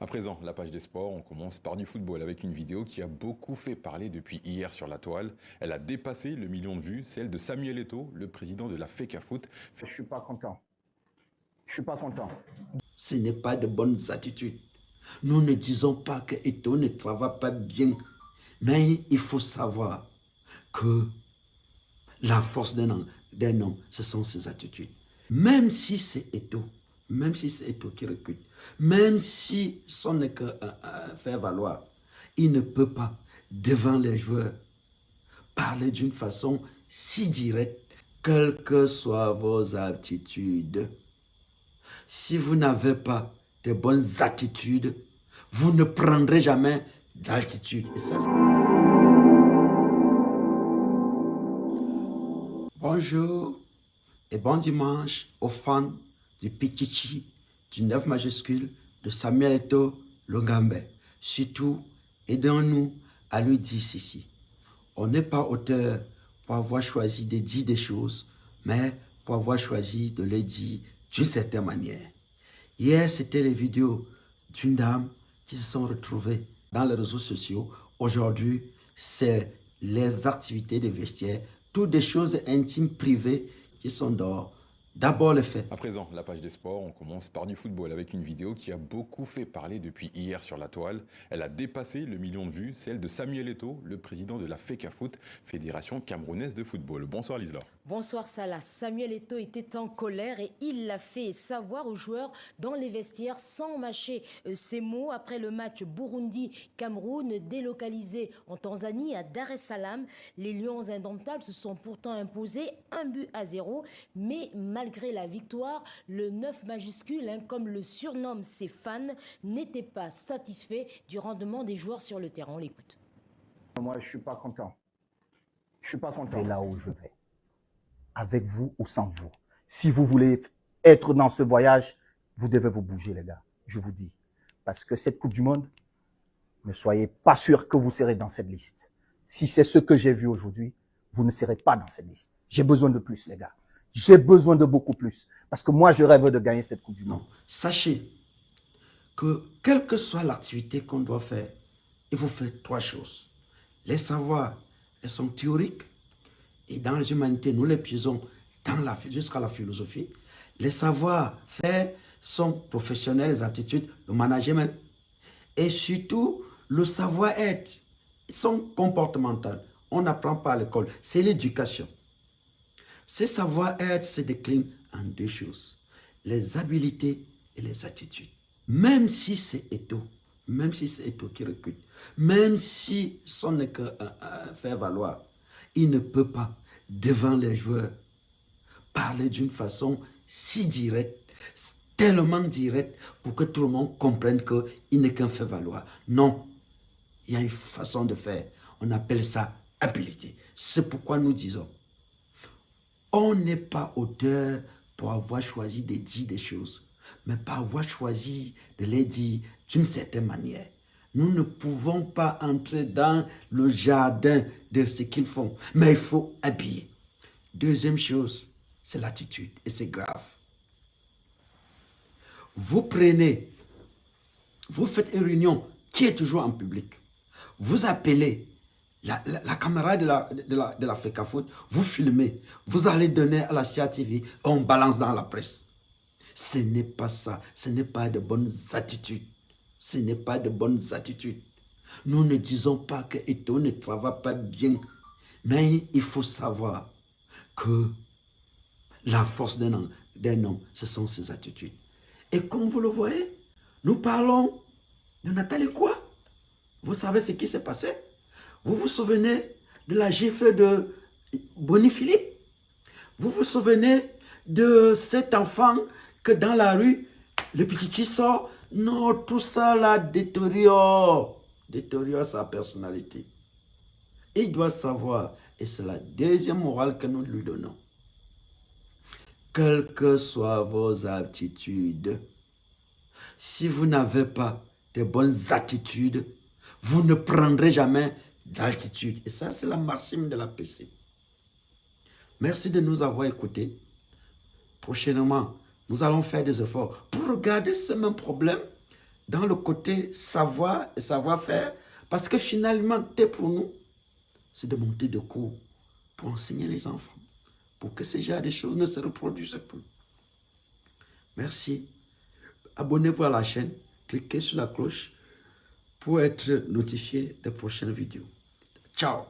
À présent, la page des sports, on commence par du football avec une vidéo qui a beaucoup fait parler depuis hier sur la toile. Elle a dépassé le million de vues, celle de Samuel Eto'o, le président de la FECAFOOT. Je suis pas content. Je suis pas content. Ce n'est pas de bonnes attitudes. Nous ne disons pas que Eto'o ne travaille pas bien, mais il faut savoir que la force d'un homme, ce sont ses attitudes. Même si c'est Eto'o, qui recrute, même si son n'est que faire valoir, il ne peut pas, devant les joueurs, parler d'une façon si directe, quelles que soient vos attitudes. Si vous n'avez pas de bonnes attitudes, vous ne prendrez jamais d'altitude. Et ça, bonjour et bon dimanche aux fans du Pichichi, du 9 majuscule, de Samuel Eto'o Longambe. Surtout, aidons-nous à lui dire ceci. On n'est pas auteur pour avoir choisi de dire des choses, mais pour avoir choisi de les dire d'une certaine manière. Hier, c'était les vidéos d'une dame qui se sont retrouvées dans les réseaux sociaux. Aujourd'hui, c'est les activités des vestiaires, toutes des choses intimes, privées qui sont dehors. D'abord, les faits. À présent, la page des sports, on commence par du football avec une vidéo qui a beaucoup fait parler depuis hier sur la toile. Elle a dépassé le million de vues, celle de Samuel Eto'o, le président de la FECAFOOT, Fédération camerounaise de football. Bonsoir Liselor. Bonsoir Salah. Samuel Eto'o était en colère et il l'a fait savoir aux joueurs dans les vestiaires sans mâcher ses mots après le match Burundi-Cameroun délocalisé en Tanzanie à Dar es Salaam. Les Lions indomptables se sont pourtant imposés 1-0, mais malgré la victoire, le 9 majuscule, comme le surnomment ses fans, n'était pas satisfait du rendement des joueurs sur le terrain. On l'écoute. Moi, je suis pas content. Je suis pas content. Et là où je vais, avec vous ou sans vous. Si vous voulez être dans ce voyage, vous devez vous bouger, les gars. Je vous dis. Parce que cette Coupe du Monde, ne soyez pas sûr que vous serez dans cette liste. Si c'est ce que j'ai vu aujourd'hui, vous ne serez pas dans cette liste. J'ai besoin de plus, les gars. J'ai besoin de beaucoup plus. Parce que moi, je rêve de gagner cette Coupe du Monde. Non. Sachez que quelle que soit l'activité qu'on doit faire, il faut faire trois choses. Les savoirs, elles sont théoriques. Et dans les humanités, nous les puisons jusqu'à la philosophie. Les savoir-faire sont professionnels, les aptitudes, le management. Et surtout, le savoir-être sont comportementaux. On n'apprend pas à l'école. C'est l'éducation. Ces savoir-être se déclinent en deux choses. Les habiletés et les attitudes. Même si c'est Eto'o, qui recrute, même si son n'est que faire valoir, il ne peut pas, devant les joueurs, parler d'une façon si directe, tellement directe, pour que tout le monde comprenne qu'il n'est qu'un fait valoir. Non, il y a une façon de faire. On appelle ça habileté. C'est pourquoi nous disons, on n'est pas auteur pour avoir choisi de dire des choses, mais pas avoir choisi de les dire d'une certaine manière. Nous ne pouvons pas entrer dans le jardin de ce qu'ils font, mais il faut habiller. Deuxième chose, c'est l'attitude, et c'est grave. Vous faites une réunion qui est toujours en public. Vous appelez la caméra de la FECAFOOT, vous filmez, vous allez donner à la CATV, on balance dans la presse. Ce n'est pas ça, ce n'est pas de bonnes attitudes. Ce n'est pas de bonnes attitudes. Nous ne disons pas que Eto'o ne travaille pas bien, mais il faut savoir que la force d'un homme, ce sont ses attitudes. Et comme vous le voyez, nous parlons de Nathalie Quoi. Vous savez ce qui s'est passé? Vous vous souvenez de la gifle de Bonnie Philippe? Vous vous souvenez de cet enfant que dans la rue, le petit qui sort? Non, tout ça là détériore sa personnalité. Il doit savoir, et c'est la deuxième morale que nous lui donnons. Quelles que soient vos aptitudes, si vous n'avez pas de bonnes attitudes, vous ne prendrez jamais d'altitude. Et ça, c'est la maxime de la PC. Merci de nous avoir écoutés. Prochainement, nous allons faire des efforts pour regarder ce même problème dans le côté savoir et savoir-faire, parce que finalement, t'es pour nous, c'est de monter de cours pour enseigner les enfants, pour que ce genre de choses ne se reproduisent plus. Merci. Abonnez-vous à la chaîne, cliquez sur la cloche pour être notifié des prochaines vidéos. Ciao.